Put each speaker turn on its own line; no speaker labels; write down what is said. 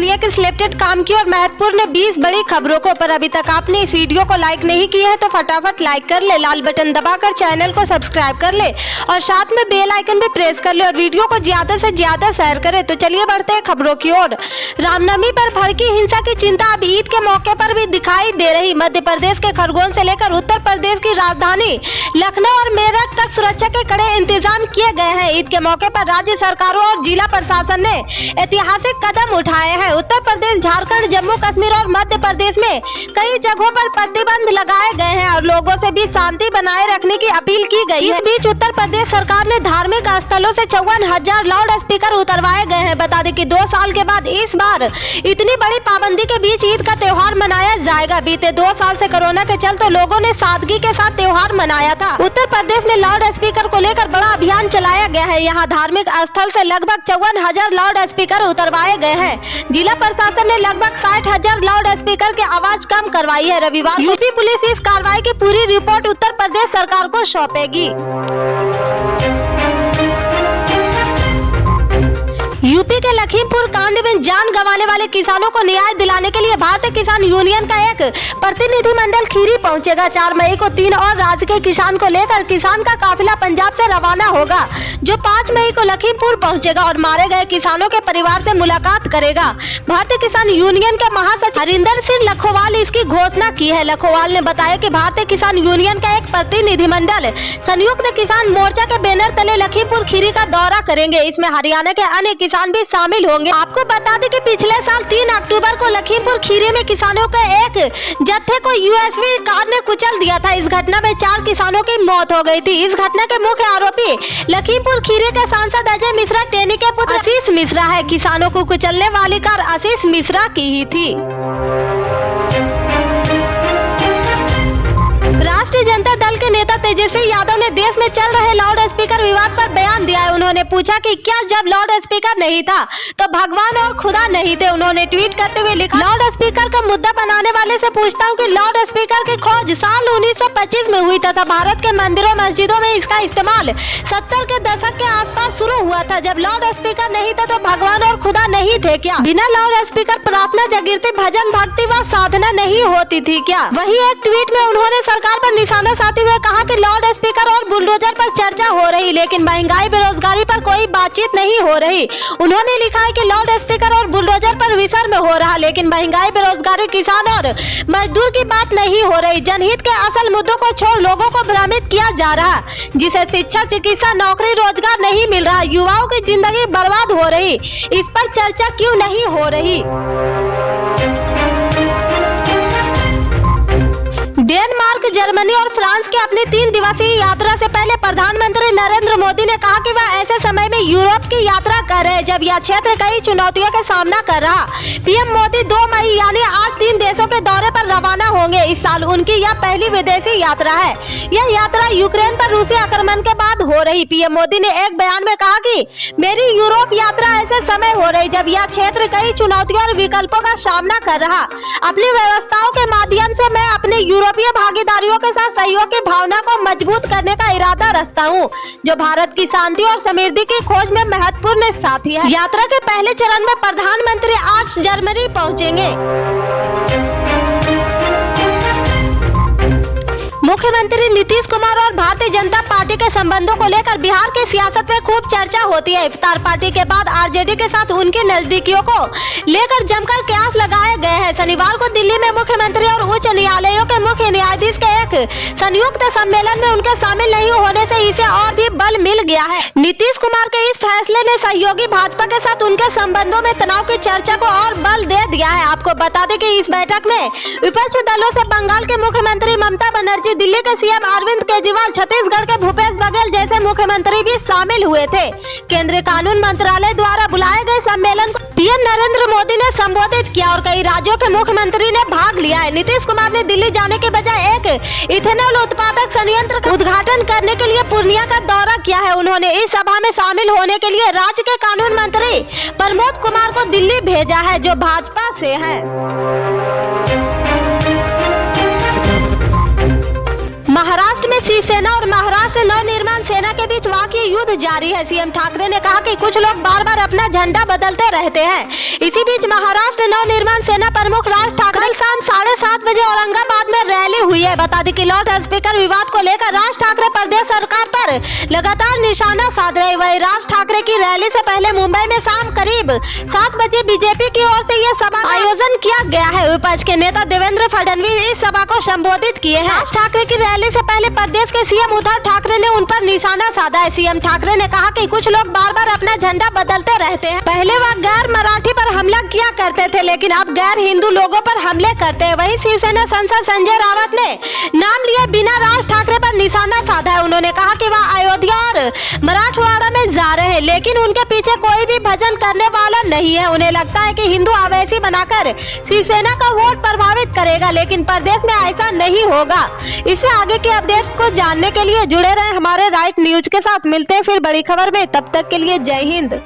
बढ़िया के सिलेक्टेड काम की और महत्वपूर्ण 20 बड़ी खबरों को। पर अभी तक आपने इस वीडियो को लाइक नहीं किया है तो फटाफट लाइक कर ले, लाल बटन दबाकर चैनल को सब्सक्राइब कर ले और साथ में बेल आइकन भी प्रेस कर ले और वीडियो को ज्यादा से ज्यादा शेयर करे। तो चलिए बढ़ते हैं खबरों की ओर। रामनवमी पर भड़की हिंसा की चिंता अब ईद के मौके पर भी दिखाई दे रही। मध्य प्रदेश के खरगोन से लेकर उत्तर प्रदेश की राजधानी लखनऊ और मेरठ तक सुरक्षा के कड़े इंतजाम किए गए हैं। ईद के मौके पर राज्य सरकारों और जिला प्रशासन ने ऐतिहासिक कदम उठाए हैं। उत्तर प्रदेश, झारखंड, जम्मू कश्मीर और मध्य प्रदेश में कई जगहों पर प्रतिबंध लगाए गए हैं और लोगों से भी शांति बनाए रखने की अपील की गई है। इस बीच उत्तर प्रदेश सरकार ने धार्मिक स्थलों से 54,000 लाउड स्पीकर उतरवाए गए हैं। बता दें कि 2 साल के बाद इस बार इतनी बड़ी पाबंदी के बीच ईद का त्योहार मनाया जाएगा। बीते 2 साल से कोरोना के चलते लोगों ने सादगी के साथ त्योहार मनाया था। उत्तर प्रदेश में लाउड स्पीकर को लेकर बड़ा अभियान चलाया गया है। यहाँ धार्मिक स्थल से लगभग 54,000 लाउड स्पीकर उतरवाए गए हैं। जिला प्रशासन ने लगभग 60,000 लाउड स्पीकर की आवाज कम करवाई है। रविवार यूपी पुलिस इस कार्रवाई की पूरी रिपोर्ट उत्तर प्रदेश सरकार को सौंपेगी। यूपी के लखीमपुर कांड में जान गंवाने वाले किसानों को न्याय दिलाने के लिए भारतीय किसान यूनियन का एक प्रतिनिधिमंडल खीरी पहुंचेगा। 4 मई को 3 और राज्य के किसान को लेकर किसान का काफिला पंजाब से रवाना होगा, जो 5 मई को लखीमपुर पहुंचेगा और मारे गए किसानों के परिवार से मुलाकात करेगा। भारतीय किसान यूनियन के महासचिव हरिंदर सिंह लखोवाल इसकी घोषणा की है। लखोवाल ने बताया कि भारतीय किसान यूनियन का एक प्रतिनिधिमंडल संयुक्त किसान मोर्चा के बैनर तले लखीमपुर खीरी का दौरा करेंगे। इसमें हरियाणा के अन्य किसान भी शामिल होंगे। आपको बता दें कि पिछले साल 3 अक्टूबर को लखीमपुर खीरी में किसानों के एक जत्थे को यूएसवी कार ने कुचल दिया था। इस घटना में 4 किसानों की मौत हो गई थी। इस घटना के मुख्य आरोपी लखीमपुर खीरी के सांसद अजय मिश्रा टेनी के पुत्र आशीष मिश्रा है। किसानों को कुचलने वाली कार आशीष मिश्रा की ही थी। राष्ट्रीय जनता दल के नेता तेजस्वी यादव ने देश में चल रहे लाउड स्पीकर विवाद पर बयान दिया है। उन्होंने पूछा कि क्या जब लाउड स्पीकर नहीं था तो भगवान और खुदा नहीं थे। उन्होंने ट्वीट करते हुए लिखा, लाउड स्पीकर का मुद्दा बनाने वाले से पूछता हूं कि लाउड स्पीकर की खोज साल 1925 में हुई तथा भारत के मंदिरों मस्जिदों में इसका इस्तेमाल 70 के दशक के आसपास शुरू हुआ था। जब लाउड स्पीकर नहीं था तो भगवान और खुदा नहीं थे क्या? बिना लाउड स्पीकर प्रार्थना, जागृति, भजन, भक्ति व साधना नहीं होती थी क्या? वही एक ट्वीट में उन्होंने सरकार पर निशाना साधते हुए कहा कि लाउड स्पीकर और बुलडोजर पर चर्चा हो रही, लेकिन महंगाई, बेरोजगारी पर कोई बातचीत नहीं हो रही। उन्होंने लिखा है कि लाउड स्पीकर और बुलडोजर पर विचार में हो रहा, लेकिन महंगाई, बेरोजगारी, किसान और मजदूर की बात नहीं हो रही। जनहित के असल मुद्दों को छोड़ लोगों को भ्रमित किया जा रहा, जिसे शिक्षा, चिकित्सा, नौकरी, रोजगार नहीं मिल रहा, युवाओं की जिंदगी बर्बाद हो रही। इस पर चर्चा क्यों नहीं हो रही? डेनमार्क, जर्मनी और फ्रांस के अपनी 3 दिवसीय यात्रा से पहले प्रधानमंत्री नरेंद्र मोदी ने कहा कि वह ऐसे समय में यूरोप की यात्रा कर रहे हैं जब यह क्षेत्र कई चुनौतियों का सामना कर रहा। पीएम मोदी 2 मई यानी आज 3 देशों के दौरे पर रवाना होंगे। इस साल उनकी यह पहली विदेशी यात्रा है। यह यात्रा यूक्रेन पर रूसी आक्रमण के बाद हो रही। पीएम मोदी ने एक बयान में कहा कि मेरी यूरोप यात्रा ऐसे समय हो रही जब यह क्षेत्र कई चुनौतियों और विकल्पों का सामना कर रहा। अपनी व्यवस्थाओं के माध्यम से मैं अपने यूरोपीय भागीदारियों के साथ सहयोग की भावना को मजबूत करने का इरादा रखता हूं, जो भारत की शांति और समृद्धि की खोज में महत्वपूर्ण साथी है। यात्रा के पहले चरण में प्रधानमंत्री आज जर्मनी पहुंचेंगे। मुख्यमंत्री नीतीश कुमार और भारतीय जनता पार्टी के संबंधों को लेकर बिहार की सियासत में खूब चर्चा होती है। इफ्तार पार्टी के बाद आरजेडी के साथ उनकी नजदीकियों को लेकर जमकर कयास लगाए गए हैं। शनिवार को दिल्ली में मुख्यमंत्री और उच्च न्यायालयों के मुख्य न्यायाधीश के एक संयुक्त सम्मेलन में उनके शामिल नहीं होने से इसे और भी बल मिल गया है। नीतीश कुमार के इस फैसले ने सहयोगी भाजपा के साथ उनके संबंधों में तनाव की चर्चा को और बल दे दिया है। आपको बता दें कि इस बैठक में विपक्षी दलों से बंगाल के मुख्यमंत्री ममता बनर्जी, दिल्ली के सीएम अरविंद केजरीवाल, छत्तीसगढ़ के भूपेश बघेल जैसे मुख्यमंत्री भी शामिल हुए थे। केंद्रीय कानून मंत्रालय द्वारा बुलाए गए सम्मेलन को पीएम नरेंद्र मोदी ने संबोधित किया और कई राज्यों के मुख्यमंत्री ने भाग लिया है। नीतीश कुमार ने दिल्ली जाने के बजाय एक इथेनॉल उत्पादक संयंत्र का उद्घाटन करने के लिए पूर्णिया का दौरा किया है। उन्होंने इस सभा में शामिल होने के लिए राज्य के कानून मंत्री प्रमोद कुमार को दिल्ली भेजा है, जो भाजपा से है। महाराष्ट्र में में शिवसेना और महाराष्ट्र नवनिर्माण सेना के बीच वाकई युद्ध जारी है। सीएम ठाकरे ने कहा कि कुछ लोग बार बार अपना झंडा बदलते रहते हैं। इसी बीच महाराष्ट्र नवनिर्माण सेना प्रमुख राज ठाकरे कल शाम 7:30 बजे औरंगाबाद में रैली हुई है। बता दें कि लाउड स्पीकर विवाद को लेकर राज ठाकरे प्रदेश सरकार पर लगातार निशाना साध रहे। वही राज ठाकरे की रैली से पहले मुंबई में शाम करीब 7 बजे बीजेपी की ओर से यह सभा का आयोजन किया गया है। विपक्ष के नेता देवेंद्र फडणवीस इस सभा को संबोधित किए हैं। राज ठाकरे की रैली से पहले प्रदेश के सीएम उद्धव ठाकरे ने उन पर निशाना साधा है। सीएम ठाकरे ने कहा कि कुछ लोग बार बार अपना झंडा बदलते रहते हैं। पहले वह गैर मराठी पर हमला किया करते थे, लेकिन अब गैर हिंदू लोगों पर हमले करते हैं। वहीं शिवसेना सांसद संजय रावत ने नाम लिए बिना राज ठाकरे पर निशाना साधा है। उन्होंने कहा कि वह अयोध्या और मराठवाड़ा में जा रहे हैं, लेकिन उनके पीछे कोई भी भजन करने वाला नहीं है। उन्हें लगता है कि हिंदू आवेशी बनाकर शिवसेना का वोट प्रभावित करेगा, लेकिन प्रदेश में ऐसा नहीं होगा। इससे आगे के अपडेट्स को जानने के लिए जुड़े रहे हमारे राइट न्यूज के साथ। मिलते हैं फिर बड़ी खबर में, तब तक के लिए जय हिंद।